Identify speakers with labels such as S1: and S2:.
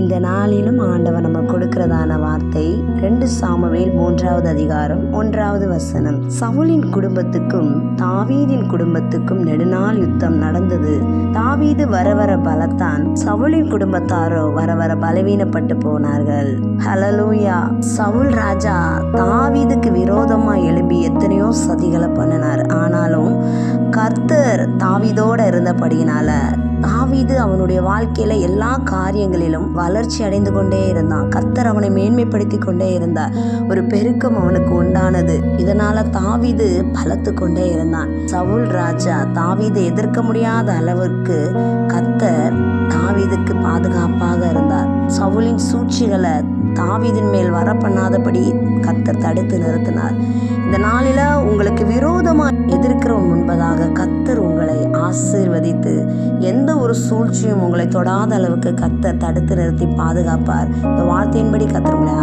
S1: இந்த நாளிலும் ஆண்டவர் நம்ம கொடுக்கிறதான வார்த்தை 2 சாமுவேல் 3வது அதிகாரம் 1வது வசனம். சவுலின் குடும்பத்துக்கும் தாவீதின் குடும்பத்துக்கும் நெடுநாள் யுத்தம் நடந்தது. தாவீது வர வர பலத்தான், சவுலின் குடும்பத்தாரோ வர வர பலவீனப்பட்டு போனார்கள். ஹல்லேலூயா. சவுல் ராஜா தாவீதுக்கு விரோதமா எழும்பி எத்தனையோ சதிகளை பண்ணினார். ஆனாலும் கர்த்தர் தாவீதோட இருந்தபடியினால தாவீது அவனுடைய வாழ்க்கையில எல்லா காரியங்களிலும் வளர்ச்சி அடைந்து கொண்டே இருந்தான். கர்த்தர் அவனை மேன்மைப்படுத்தி கொண்டே இருந்தார். ஒரு பெருக்கம் அவனுக்கு உண்டானது. இதனால தாவீது பலத்து கொண்டே இருந்தான். சவுல் ராஜா தாவீதை எதிர்க்க முடியாத அளவிற்கு கர்த்தர் தாவீதுக்கு பாதுகாப்பாக இருந்தார். சவுலின் சூழ்ச்சிகளை தாவீதின் மேல் வர பண்ணாதபடி கர்த்தர் தடுத்து நிறுத்தினார். இந்த நாளில உங்களுக்கு விரோதமாக எதிர்க்கிறவன் முன்பதாக கர்த்தர் உங்களை ஆசீர்வதித்து எந்த ஒரு சூழ்ச்சியும் உங்களை தொடாத அளவுக்கு கர்த்தர் தடுத்து நிறுத்தி பாதுகாப்பார். இந்த வார்த்தையின்படி கர்த்தர் உங்களை